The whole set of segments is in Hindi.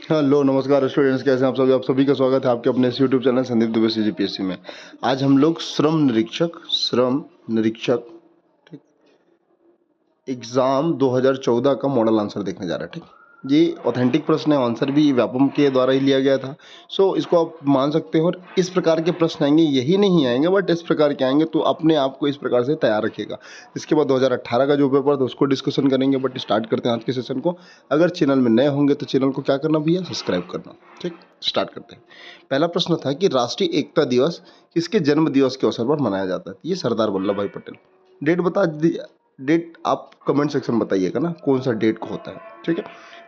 हेलो नमस्कार स्टूडेंट्स, कैसे हैं आप सभी का स्वागत है आपके अपने इस YouTube channel Sandeep Dubey CGPSC में। आज हम लोग श्रम निरीक्षक ठीक एग्जाम 2014 का मॉडल आंसर देखने जा रहे हैं। ठीक, ये ऑथेंटिक प्रश्न है, आंसर भी व्यापम के द्वारा ही लिया गया था। सो इसको आप मान सकते हो। और इस प्रकार के प्रश्न आएंगे, यही नहीं आएंगे बट इस प्रकार के आएंगे, तो अपने आप को इस प्रकार से तैयार रखिएगा। इसके बाद 2018 का जो पेपर था उसको डिस्कशन करेंगे। बट स्टार्ट करते हैं आज के सेशन को। अगर चैनल में नए होंगे तो चैनल को क्या करना भैया, सब्सक्राइब करना। ठीक, स्टार्ट करते हैं। पहला प्रश्न था कि राष्ट्रीय एकता दिवस किसके जन्म दिवस के अवसर पर मनाया जाता है? ये सरदार वल्लभ भाई पटेल। डेट बता डेट आप कमेंट सेक्शन में बताइएगा ना, कौन सा डेट को होता है। ठीक है,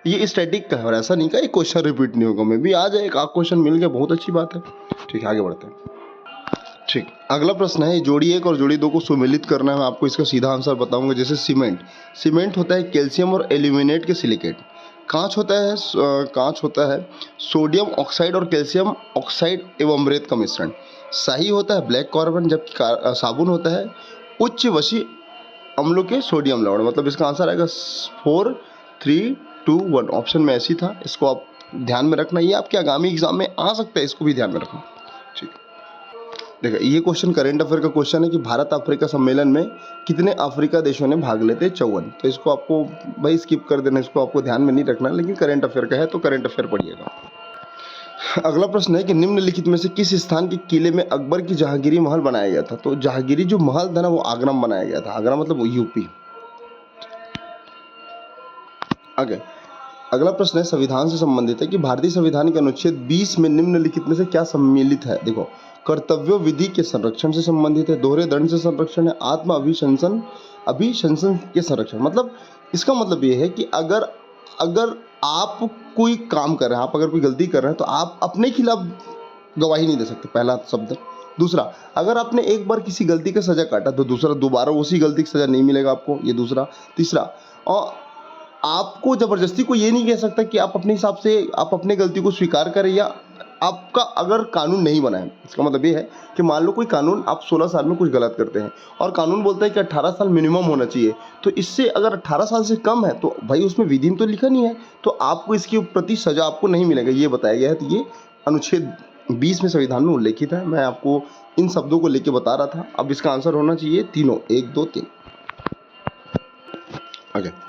ये स्टैटिक का है और ऐसा नहीं का एक क्वेश्चन रिपीट नहीं होगा। मैं भी आ जाए, एक आध क्वेश्चन मिल गया, बहुत अच्छी बात है। ठीक है, आगे बढ़ते हैं। ठीक, अगला प्रश्न है जोड़ी 1 और जोड़ी 2 को सुमेलित करना है। मैं आपको इसका सीधा आंसर बताऊंगा। जैसे सीमेंट होता है कैल्शियम और एल्यूमिनेट के सिलिकेट। कांच होता है सोडियम ऑक्साइड और कैल्शियम ऑक्साइड एवं अमृत का मिश्रण। शाही होता है ब्लैक कार्बन, जबकि साबुन होता है उच्च वसी अम्लों के सोडियम लवण। मतलब इसका आंसर आएगा 4 3 2 1। ऑप्शन में ऐसी था, इसको आप ध्यान में रखना। ये आपके आगामी एग्जाम में आ सकता है, इसको भी ध्यान में रखना। ठीक, देखो ये क्वेश्चन करंट अफेयर का क्वेश्चन है कि भारत अफ्रीका सम्मेलन में कितने अफ्रीका देशों ने भाग लेते? 54। तो इसको आपको भाई स्किप कर देना, इसको आपको ध्यान में नहीं रखना, लेकिन करंट अफेयर का है तो करंट अफेयर पढ़िएगा। अगला प्रश्न है कि निम्नलिखित में से किस स्थान के किले में अकबर की जहांगीरी महल बनाया गया था? तो जहांगीरी जो महल था ना, वो आगरा में बनाया गया था। आगरा मतलब वो यूपी। आगे अगला प्रश्न है संविधान से संबंधित है कि भारतीय संविधान के अनुच्छेद 20 में निम्नलिखित में से क्या सम्मिलित है? देखो, कर्तव्य विधि के संरक्षण से संबंधित है, दोहरे दंड से संरक्षण है, आत्म अभिशंसन के संरक्षण। मतलब इसका मतलब ये है कि अगर अगर आप कोई काम कर रहे हैं, आप अगर कोई गलती कर रहे हैं तो आप अपने खिलाफ गवाही नहीं दे सकते, पहला शब्द। दूसरा, अगर आपने एक बार किसी गलती का सजा काटा तो दूसरा दोबारा उसी गलती की सजा नहीं मिलेगा आपको, ये दूसरा। तीसरा, और आपको जबरदस्ती को ये नहीं कह सकता कि आप अपने हिसाब से आप अपने गलती को स्वीकार करें, या आपका अगर कानून नहीं बना है। इसका मतलब ये है कि मान लो कोई कानून, आप 16 साल में कुछ गलत करते हैं और कानून बोलता है कि 18 साल मिनिमम होना चाहिए, तो इससे अगर 18 साल से कम है तो भाई उसमें विधि में तो लिखा नहीं है, तो आपको इसके प्रति सजा आपको नहीं मिलेगा, ये बताया गया है। तो ये अनुच्छेद 20 में संविधान में उल्लेखित है। मैं आपको इन शब्दों को लेकर बता रहा था। अब इसका आंसर होना चाहिए तीनों, 1 2 3।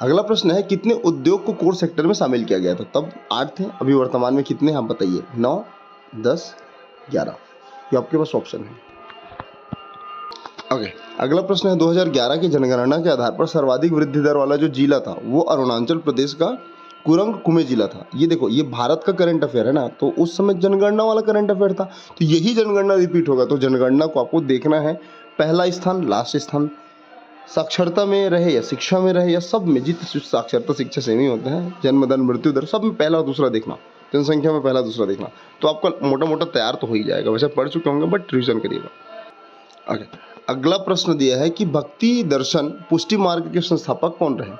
अगला प्रश्न है कितने उद्योग को कोर सेक्टर में शामिल किया गया था? तब 8 थे, अभी वर्तमान में कितने हैं आप बताइए? 9 10 11। ये आपके पास ऑप्शन है। अगला प्रश्न है 2011 की जनगणना के आधार पर सर्वाधिक वृद्धि दर वाला जो जिला था वो अरुणाचल प्रदेश का कुरंग कुमे जिला था। ये देखो, ये भारत का करंट अफेयर है ना, तो उस समय जनगणना वाला करंट अफेयर था, तो यही जनगणना रिपीट होगा। तो जनगणना को आपको देखना है, पहला स्थान, लास्ट स्थान, साक्षरता में रहे या शिक्षा में रहे या सब में, जितने साक्षरता शिक्षा सेम ही होते हैं, जन्म दर मृत्यु दर सब में पहला और दूसरा देखना, जनसंख्या में पहला दूसरा देखना, तो आपका मोटा मोटा तैयार तो हो ही जाएगा। वैसे पढ़ चुके होंगे बट रिविजन करिएगा। आगे अगला प्रश्न दिया है कि भक्ति दर्शन पुष्टि मार्ग के संस्थापक कौन रहे?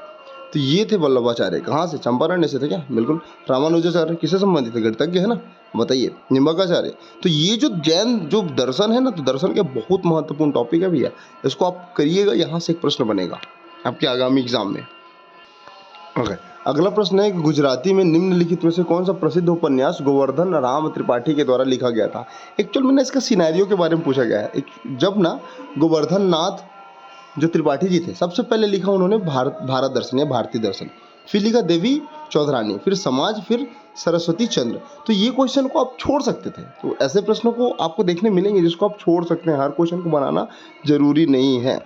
तो ये थे वल्लभाचार्य। कहाँ से? चंपारण से थे क्या? बिल्कुल। रामानुजाचार्य किससे संबंधित है? गणितज्ञ है ना, बताइए। निम्बार्काचार्य। तो ये जो जैन जो दर्शन है ना, तो दर्शन के बहुत महत्वपूर्ण टॉपिक है भैया, इसको आप करिएगा, यहाँ से एक प्रश्न बनेगा आपके आगामी एग्जाम में। अगला प्रश्न है कि गुजराती में निम्नलिखित में से कौन सा प्रसिद्ध उपन्यास गोवर्धन राम त्रिपाठी के द्वारा लिखा गया था? एक्चुअल में ना इसका सिनेरियो के बारे में पूछा गया है। जब ना गोवर्धन नाथ जो त्रिपाठी जी थे, सबसे पहले लिखा उन्होंने भारत दर्शन या भारतीय दर्शन, फिर लिखा देवी चौधरानी, फिर समाज, फिर सरस्वती चंद्र। तो ये क्वेश्चन को आप छोड़ सकते थे, तो ऐसे प्रश्नों को आपको देखने मिलेंगे जिसको आप छोड़ सकते हैं। हर क्वेश्चन को बनाना जरूरी नहीं है।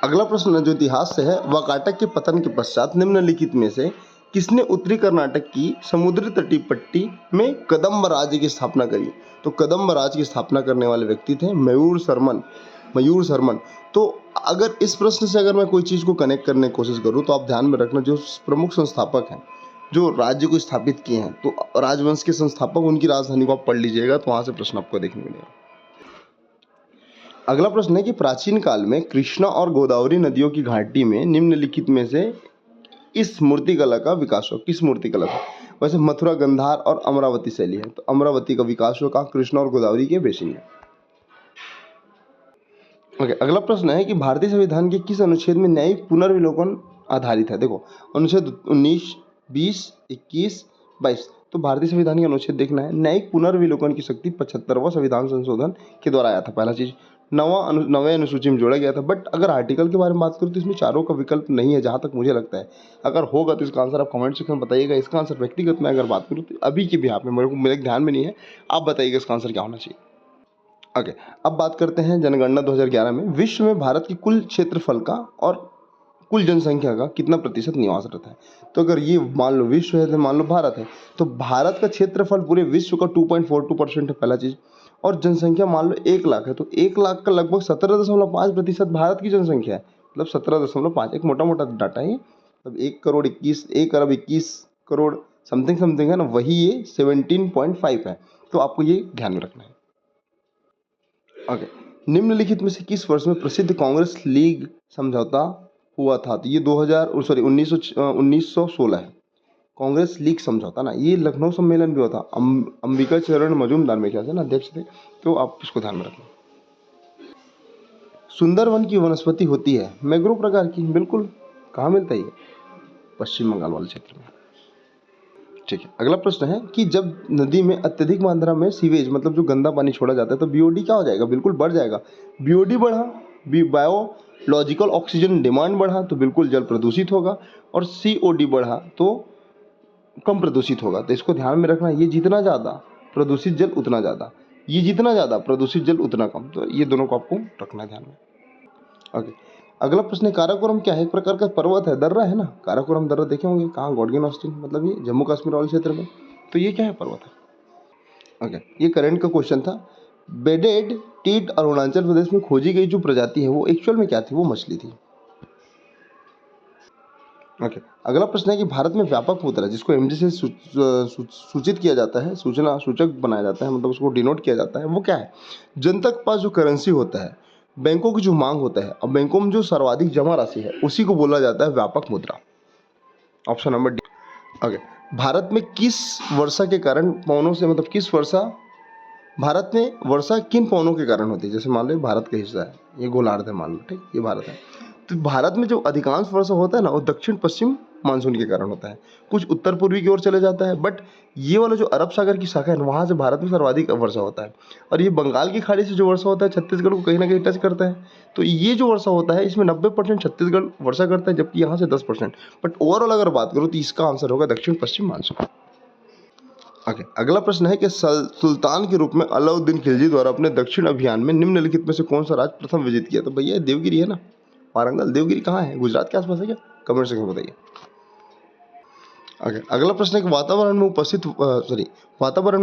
अगला प्रश्न जो इतिहास से है, वाकाटक के पतन के पश्चात निम्नलिखित में से किसने उत्तरी कर्नाटक की समुद्री तटीय पट्टी में कदम्ब राज्य की स्थापना करी? तो कदम्ब राज्य की स्थापना करने वाले व्यक्ति थे मयूर शर्मन। तो अगर इस प्रश्न से अगर मैं कोई चीज़ को कनेक्ट करने की कोशिश करूँ तो आप ध्यान में रखना, जो प्रमुख संस्थापक हैं जो राज्य को स्थापित किए हैं, तो राजवंश के संस्थापक, उनकी राजधानी को आप पढ़ लीजिएगा, तो वहाँ से प्रश्न आपको देखने मिलेगा। अगला प्रश्न है कि प्राचीन काल में कृष्णा और गोदावरी नदियों की घाटी में निम्नलिखित में से इस मूर्तिकला का विकास हो? किस मूर्तिकला का? वैसे मथुरा, गंधार और अमरावती शैली है, तो अमरावती का विकास हो कहाँ? कृष्णा और गोदावरी के बेसिन में। अगला प्रश्न है कि भारतीय संविधान के किस अनुच्छेद में न्यायिक पुनर्विलोकन आधारित है? देखो, अनुच्छेद 19 20, 21, 22। तो भारतीय संविधान का अनुच्छेद देखना है। न्यायिक पुनर्विलोकन की शक्ति 75वां संविधान संशोधन के द्वारा आया था। पहला चीज नवे अनुसूची में जोड़ा गया था। बट अगर आर्टिकल के बारे में बात करूँ तो इसमें चारों का विकल्प नहीं है, जहाँ तक मुझे लगता है। अगर होगा तो इसका आंसर आप कमेंट सेक्शन में बताइएगा। इसका आंसर व्यक्तिगत में अगर बात करूँ तो अभी के बिहार में मेरे ध्यान में नहीं है, आप बताइएगा इसका आंसर क्या होना चाहिए। ओके, अब बात करते हैं जनगणना 2011 में विश्व में भारत की कुल क्षेत्रफल का और कुल जनसंख्या का कितना प्रतिशत निवासरत है। तो अगर ये मान लो विश्व है तो मान लो भारत है, तो भारत का क्षेत्रफल पूरे विश्व का 2.42% है, पहला चीज। और जनसंख्या मान लो 1 लाख है, तो 1 लाख का लगभग 17.5% भारत की जनसंख्या है। मतलब 17.5, एक मोटा मोटा डाटा है। मतलब 1 अरब 21 करोड़ समथिंग है ना, वही ये 17.5 है। तो आपको ये ध्यान में रखना है। ओके, निम्नलिखित में से किस वर्ष में प्रसिद्ध कांग्रेस लीग समझौता हुआ था। तो ये 1916 है। कांग्रेस लीग समझौता ना, ये लखनऊ सम्मेलन भी हुआ था। अंबिका चरण मजूमदार मेरे ख्याल से ना अध्यक्ष थे। तो आप इसको ध्यान में रखना। सुंदरवन की वनस्पति होती है मैंग्रोव प्रकार की। बिल्कुल, कहाँ मिलता है ये? पश्चिम बंगाल वाले क्षेत्र में। ठीक है, अगला प्रश्न है कि जब नदी में अत्यधिक मात्रा में सीवेज मतलब जो गंदा पानी छोड़ा जाता है तो बीओडी क्या हो जाएगा? बिल्कुल बढ़ जाएगा। बीओडी बढ़ा, बायोलॉजिकल ऑक्सीजन डिमांड बढ़ा तो बिल्कुल जल प्रदूषित होगा, और सीओडी बढ़ा तो कम प्रदूषित होगा। तो इसको ध्यान में रखना, ये जितना ज़्यादा प्रदूषित जल उतना ज़्यादा, ये जितना ज़्यादा प्रदूषित जल उतना कम। तो ये दोनों को आपको रखना है ध्यान में। ओके, अगला प्रश्न है काराकोरम क्या है? एक प्रकार का पर्वत है, दर्रा है ना। काराकोरम दर्रा देखे होंगे, कहाँ? गॉडगिन ऑस्टिन, मतलब ये जम्मू कश्मीर वाले क्षेत्र में। तो ये क्या है? पर्वत है। ओके, ये करंट का क्वेश्चन था। बेडेड टीट अरुणाचल प्रदेश में खोजी गई जो प्रजाति है वो एक्चुअल में क्या थी? वो मछली थी। ओके, अगला प्रश्न है कि भारत में व्यापक मुद्रा जिसको एमजी से सूचित किया जाता है, सूचना सूचक बनाया जाता है, मतलब उसको डिनोट किया जाता है, वो क्या है? जनता के पास जो करेंसी होता है, बैंकों की जो मांग होता है और बैंकों में जो सर्वाधिक जमा राशि है, उसी को बोला जाता है व्यापक मुद्रा। Option number D. Okay, Bharat में किस वर्षा के कारण पवनों से मतलब किस वर्षा भारत में वर्षा किन पवनों के कारण होती है? जैसे मान लो भारत का हिस्सा है, ये गोलार्ध है मान लो, ठीक, ये भारत है। तो भारत में जो अधिकांश वर्षा होता है ना, वो दक्षिण पश्चिम मानसून के कारण होता है। कुछ उत्तर पूर्वी की ओर चले जाता है, बट ये वाला जो अरब सागर की शाखा है ना, वहाँ से भारत में सर्वाधिक वर्षा होता है। और ये बंगाल की खाड़ी से जो वर्षा होता है छत्तीसगढ़ को कहीं ना कहीं टच करता है। तो ये जो वर्षा होता है इसमें 90% छत्तीसगढ़ वर्षा करता है, जबकि यहाँ से 10%। बट ओवरऑल अगर बात करूँ तो इसका आंसर होगा दक्षिण पश्चिम मानसून। ओके, अगला प्रश्न है कि सुल्तान के रूप में अलाउद्दीन खिलजी द्वारा अपने दक्षिण अभियान में निम्नलिखित में से कौन सा राज्य प्रथम विजित किया? तो भैया देवगिरी है ना, वारंगल। देवगिरी कहाँ है? गुजरात के आसपास है क्या? कमेंट सेक्शन में बताइए। ओके, अगला प्रश्न है कि वातावरण में उपस्थित वातावरण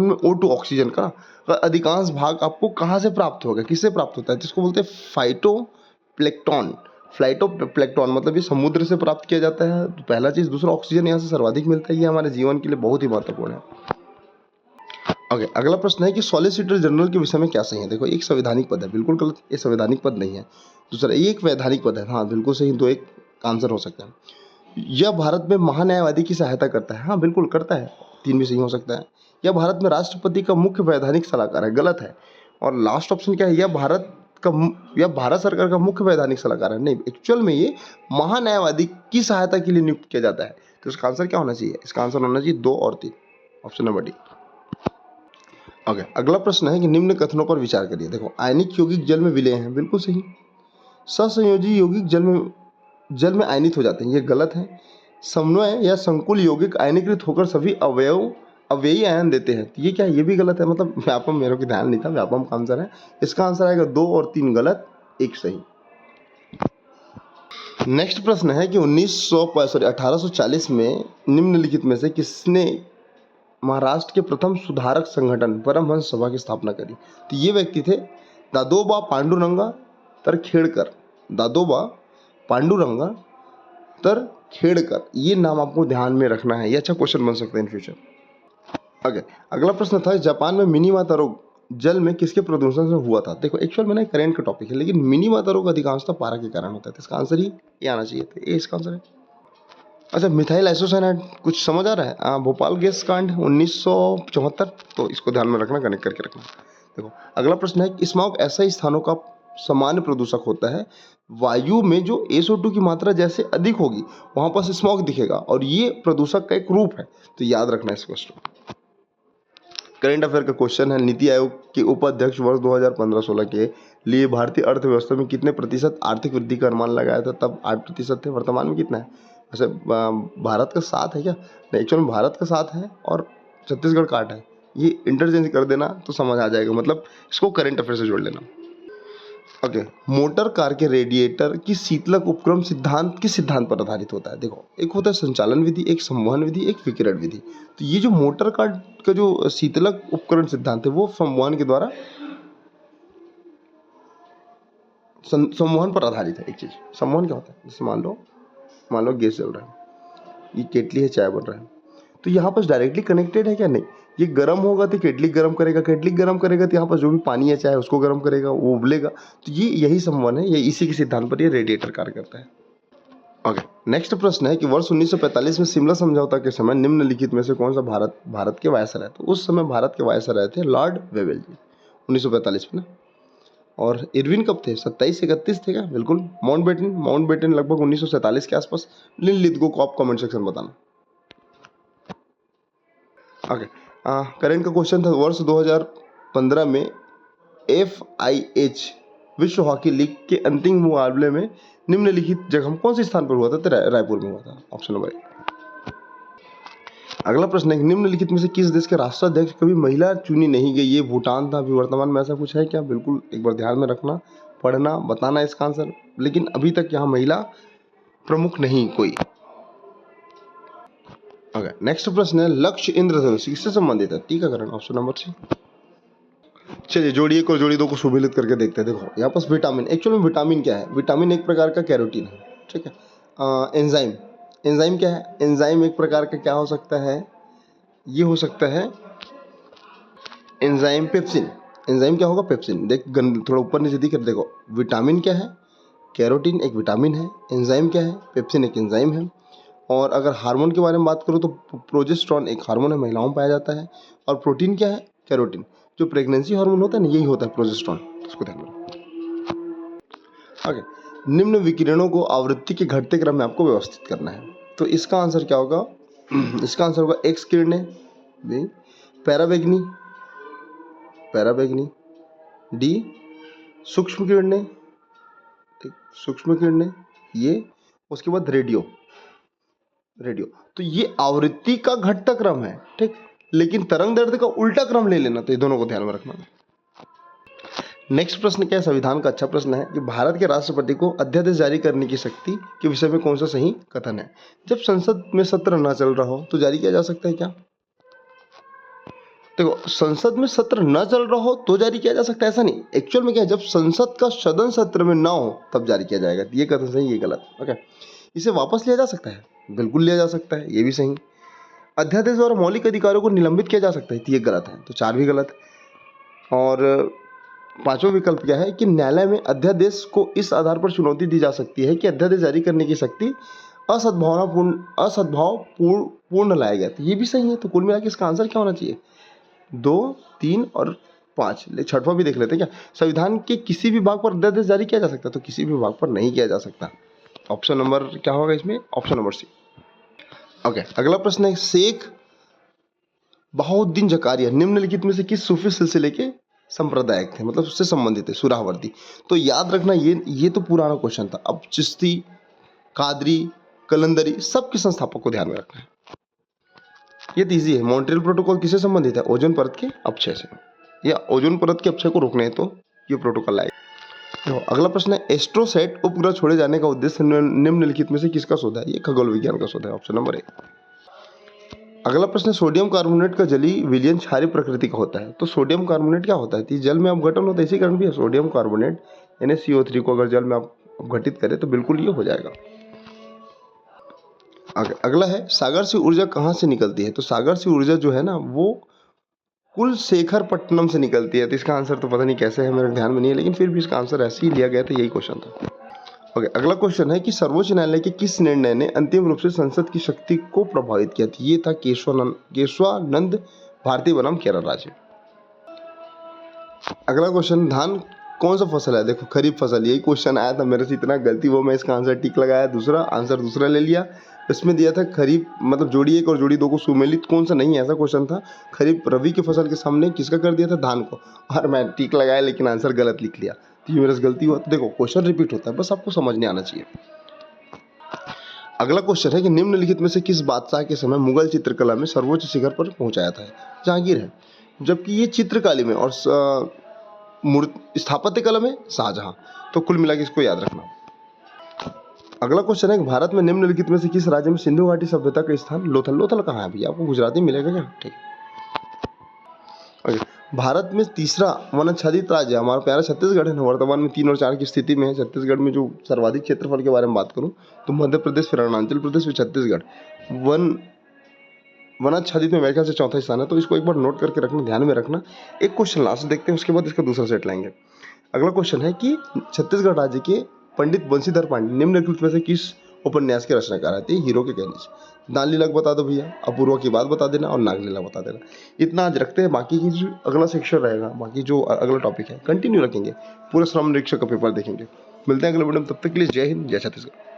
में O2 ऑक्सीजन का अधिकांश भाग आपको कहाँ से प्राप्त होगा? किससे प्राप्त होता है? जिसको बोलते हैं फाइटोप्लैंक्टन। फ्लाइटोप्लैंक्टन मतलब ये समुद्र से प्राप्त किया जाता है। तो पहला चीज, दूसरा ऑक्सीजन यहाँ से सर्वाधिक मिलता है। ये हमारे जीवन के लिए बहुत ही महत्वपूर्ण है। ओके, अगला प्रश्न है कि सॉलिसिटर जनरल के विषय में क्या सही है? देखो, एक संवैधानिक पद है, बिल्कुल गलत, ये संवैधानिक पद नहीं है। दूसरा, ये एक वैधानिक पद है, हाँ बिल्कुल सही। तो एक आंसर हो सकता है। यह भारत में महान्यायवादी की सहायता करता है, हाँ बिल्कुल करता है, 3 भी सही हो सकता है। यह भारत में राष्ट्रपति का मुख्य वैधानिक सलाहकार है, गलत है। और लास्ट ऑप्शन क्या है? यह भारत सरकार का मुख्य वैधानिक सलाहकार है, नहीं, एक्चुअल में ये महान्यायवादी की सहायता के लिए नियुक्त किया जाता है। तो इसका आंसर क्या होना चाहिए? इसका आंसर होना चाहिए 2 और 3, ऑप्शन नंबर डी। ओके, अगला प्रश्न है कि निम्न कथनों पर विचार करिए। देखो, आयनिक यौगिक जल में विलय हैं, बिल्कुल सही। सहसंयोजी यौगिक जल में आयनित हो जाते हैं, ये गलत है। समन्वय या संकुल यौगिक आयनीकृत होकर सभी अवयवी आयन देते हैं, ये क्या है? ये भी गलत है। मतलब व्यापम, मेरे को ध्यान नहीं था, व्यापम का आंसर है। इसका आंसर आएगा 2 और 3 गलत, 1 सही। नेक्स्ट प्रश्न है कि 1840 में निम्नलिखित में से किसने महाराष्ट्र के प्रथम सुधारक संगठन परमहंस सभा की स्थापना करी? तो ये व्यक्ति थे दादोबा पांडुरंगा तरखेड़कर। दादोबा पांडुरंगा तरखेड़कर, ये नाम आपको ध्यान में रखना है, ये अच्छा क्वेश्चन बन सकता है इन फ्यूचर। ओके, अगला प्रश्न था जापान में मिनीमाता रोग जल में किसके प्रदूषण से हुआ था? देखो, एक्चुअल में ना करेंट का टॉपिक है, लेकिन मिनीमाता रोग अधिकांशतः पारा के कारण होता है। तो इसका आंसर ही ये आना चाहिए था, ये इसका आंसर है। अच्छा, मिथाइल आइसोसाइनाइड, कुछ समझ आ रहा है? भोपाल गैस कांड 1974, तो इसको ध्यान में रखना, कनेक्ट करके रखना। देखो, अगला प्रश्न है कि स्मॉग ऐसा स्थानों का सामान्य प्रदूषक होता है। वायु में जो SO2 की मात्रा जैसे अधिक होगी वहाँ पर स्मॉग दिखेगा और ये प्रदूषक का एक रूप है, तो याद रखना इस क्वेश्चन। करंट अफेयर का क्वेश्चन है, नीति आयोग के उपाध्यक्ष वर्ष 2015-16 के लिए भारतीय अर्थव्यवस्था में कितने प्रतिशत आर्थिक वृद्धि का अनुमान लगाया था? तब 8% थे, वर्तमान में कितना है? वैसे भारत का 7 है क्या? नहीं, एक्चुअल में भारत का 7 है और छत्तीसगढ़ का 8 है। ये इंटरचेंज कर देना तो समझ आ जाएगा, मतलब इसको करंट अफेयर से जोड़ लेना। ओके, मोटर कार के रेडिएटर की शीतलक उपक्रम सिद्धांत किस सिद्धांत पर आधारित होता है? देखो, एक होता है संचालन विधि, एक संवहन विधि, एक विकिरण विधि। तो ये जो मोटर कार का जो शीतलक उपकरण सिद्धांत है वो संवहन के द्वारा संवहन पर आधारित है। एक चीज संवहन क्या होता है, जैसे मान लो गैस जल रहा है, ये केटली है, चाय बन रहा है, तो यहाँ पर डायरेक्टली कनेक्टेड है क्या? नहीं, ये गर्म होगा तो केटली गर्म करेगा, केटली गर्म करेगा तो यहाँ पर जो भी पानी है चाय उसको गर्म करेगा, वो उबलेगा। तो ये यही संवहन है, ये इसी के सिद्धांत पर ये रेडिएटर कार्य करता है। ओके, नेक्स्ट प्रश्न है कि वर्ष 1945 में शिमला समझौता के समय निम्नलिखित में से कौन सा भारत के वायसराय थे? उस समय भारत के वायसराय थे लॉर्ड वेवेल जी, 1945 में ना। और इरविन कब थे? 27-31 थे क्या? बिल्कुल। माउंटबेटन लगभग 1947 के आसपास। लिथगो को आप कमेंट सेक्शन बताना। ओके, करेंट का क्वेश्चन था, वर्ष 2015 में FIH विश्व हॉकी लीग के अंतिम मुकाबले में निम्नलिखित जगह कौन से स्थान पर हुआ था? तो रायपुर में हुआ था, ऑप्शन नंबर 1। अगला प्रश्न है कि निम्नलिखित में से किस देश के राष्ट्राध्यक्ष कभी महिला चुनी नहीं गई? ये भूटान था। अभी वर्तमान में ऐसा कुछ है क्या? बिल्कुल, एक बार ध्यान में रखना, पढ़ना, बताना इसका आंसर। लेकिन अभी तक यहाँ महिला प्रमुख नहीं कोई। ओके, नेक्स्ट प्रश्न है, लक्ष्य इंद्रधनुष किससे संबंधित है? टीकाकरण, ऑप्शन नंबर 3। चलिए, जोड़ी 1 और जोड़ी 2 को सुमेलित करके देखते हैं। देखो, यहाँ पर विटामिन, एक्चुअल में विटामिन क्या है? विटामिन एक प्रकार का कैरोटीन है, ठीक है। एंजाइम क्या है? एंजाइम एक प्रकार का क्या हो सकता है? ये हो सकता है एंजाइम पेप्सिन। एंजाइम क्या होगा? पेप्सिन। देख, थोड़ा ऊपर नीचे दिख रहा है, देखो, विटामिन क्या है? कैरोटीन एक विटामिन है। एंजाइम क्या है? पेप्सिन एक एंजाइम है। और अगर हार्मोन के बारे में बात करूँ तो प्रोजेस्टेरॉन एक हार्मोन है, महिलाओं में पाया जाता है। और प्रोटीन क्या है? कैरोटीन। जो प्रेगनेंसी हार्मोन होता है ना, यही होता है प्रोजेस्टेरॉन, इसको ध्यान में रखो। आगे, निम्न विकिरणों को आवृत्ति के घटते क्रम में आपको व्यवस्थित करना है। तो इसका आंसर क्या होगा? इसका आंसर होगा एक्स किरणें, बी पैराबैंगनी, डी सूक्ष्म किरणें, ठीक, सूक्ष्म किरणें ये, उसके बाद रेडियो। तो ये आवृत्ति का घटता क्रम है, ठीक, लेकिन तरंग दैर्ध्य का उल्टा क्रम ले लेना, तो ये दोनों को ध्यान में रखना। नेक्स्ट प्रश्न क्या है? संविधान का अच्छा प्रश्न है कि भारत के राष्ट्रपति को अध्यादेश जारी करने की शक्ति के विषय में कौन सा सही कथन है? जब संसद में सत्र न चल रहा हो तो जारी किया जा सकता है क्या? देखो, संसद में सत्र न चल रहा हो तो जारी किया जा सकता है, ऐसा नहीं। एक्चुअल में क्या है, जब संसद का सदन सत्र में ना हो तब जारी किया जाएगा। ये कथन सही, ये गलत। ओके, इसे वापस लिया जा सकता है? बिल्कुल लिया जा सकता है, ये भी सही। अध्यादेश द्वारा मौलिक अधिकारों को निलंबित किया जा सकता है, तो ये गलत है, तो 4 भी गलत। और 5वां विकल्प क्या है कि न्यायालय में अध्यादेश को इस आधार पर चुनौती दी जा सकती है कि अध्यादेश जारी करने की शक्ति असद्भावपूर्ण लाया गया, तो ये भी सही है। तो कुल मिलाकर इसका आंसर क्या होना चाहिए? 2, 3 और 5। 6वां भी देख लेते हैं क्या? संविधान के किसी भी भाग पर अध्यादेश जारी किया जा सकता है, तो किसी भी भाग पर नहीं किया जा सकता। ऑप्शन नंबर क्या होगा इसमें? Option number C. ओके, अगला प्रश्न है, शेख बहाउद्दीन जकारिया निम्नलिखित में से किस सूफी सिलसिले के संप्रदायक थे, मतलब उससे संबंधित है? सुरावर्दी। तो याद रखना, ये तो पुराना क्वेश्चन था। अब चिश्ती, कादरी, कलंदरी, सबके संस्थापक को ध्यान में रखना है। ये तो ईजी है। मॉन्ट्रियल प्रोटोकॉल किससे संबंधित है? ओजोन परत के अपक्षय से, या ओजोन परत के अपक्षय को रोकने है तो ये प्रोटोकॉल आएगा। तो अगला प्रश्न है, एस्ट्रोसैट उपग्रह छोड़े जाने का उद्देश्य निम्नलिखित में से किसका शोध है? ये खगोल विज्ञान का शोध है, ऑप्शन नंबर 1। अगला प्रश्न, सोडियम कार्बोनेट का जलीय विलयन क्षारीय प्रकृति का होता है। तो सोडियम कार्बोनेट क्या होता है? तो जल में अपघटन होता है, इसी कारण भी है सोडियम कार्बोनेट NaCO3 को अगर जल में आप अपघटित करें तो बिल्कुल ये हो जाएगा। अगला है, सागर से ऊर्जा कहाँ से निकलती है? तो सागर से ऊर्जा जो है ना, वो कुलशेखरपट्टनम से निकलती है। तो इसका आंसर तो पता नहीं कैसे है, मेरे ध्यान में नहीं है, लेकिन फिर भी इसका आंसर ऐसे ही लिया गया था, यही क्वेश्चन था। ओके, अगला क्वेश्चन है कि सर्वोच्च न्यायालय के किस निर्णय ने अंतिम रूप से संसद की शक्ति को प्रभावित किया? ये था केशवानंद भारती बनाम केरल राज्य। अगला क्वेश्चन, धान कौन सा फसल है? देखो खरीफ फसल, यही क्वेश्चन आया था मेरे से, इतना गलती वो मैं इसका आंसर टिक लगाया, दूसरा आंसर दूसरा ले लिया। इसमें दिया था खरीफ, मतलब जोड़ी 1 और जोड़ी 2 को सुमेलित कौन सा नहीं है, ऐसा क्वेश्चन था। खरीफ रबी की फसल के सामने किसका कर दिया था? धान को, और मैं टिक लगाया लेकिन आंसर गलत लिख लिया, तो ये मेरे से गलती हुआ। तो देखो क्वेश्चन रिपीट होता है, बस आपको समझने आना चाहिए। अगला क्वेश्चन है कि निम्नलिखित में से किस बादशाह के समय मुगल चित्रकला में सर्वोच्च शिखर पर पहुंचाया था? जहांगीर है, जबकि ये चित्रकारी में और स्थापत्य कला में शाहजहां। तो कुल मिला के इसको याद रखना। अगला क्वेश्चन है कि भारत में निम्नलिखित में से किस राज्य में सिंधु घाटी सभ्यता का स्थान? लोथल। लोथल कहाँ है भैया? आपको गुजराती मिलेगा क्या? ठीक है। भारत में तीसरा वनाच्छादित राज्य हमारा प्यारा छत्तीसगढ़ है। वर्तमान में 3 और 4 की स्थिति में है। छत्तीसगढ़ में जो सर्वाधिक क्षेत्रफल के बारे में बात करूं तो मध्य प्रदेश, फिर अरुणाचल प्रदेश, फिर छत्तीसगढ़। वनाच्छादित में मेरे ख्याल से चौथा स्थान है, तो इसको एक बार नोट करके रखना, ध्यान में रखना। एक क्वेश्चन लास्ट देखते हैं, उसके बाद इसका दूसरा सेट लाएंगे। अगला क्वेश्चन है कि छत्तीसगढ़ राज्य के पंडित बंशीधर पांडे निम्नलिखित में से किस उपन्यास के रचनाकार है? हीरो के कहने से। दान लीला बता दो भैया, अपूर्वा की बात बता देना और नागलीला बता देना। इतना आज रखते हैं, बाकी की जो अगला सेक्शन रहेगा, बाकी जो अगला टॉपिक है कंटिन्यू रखेंगे, पूरा श्रम निरीक्षक का पेपर देखेंगे। मिलते हैं अगले वीडियो में, तब तक के लिए जय हिंद, जय छत्तीसगढ़।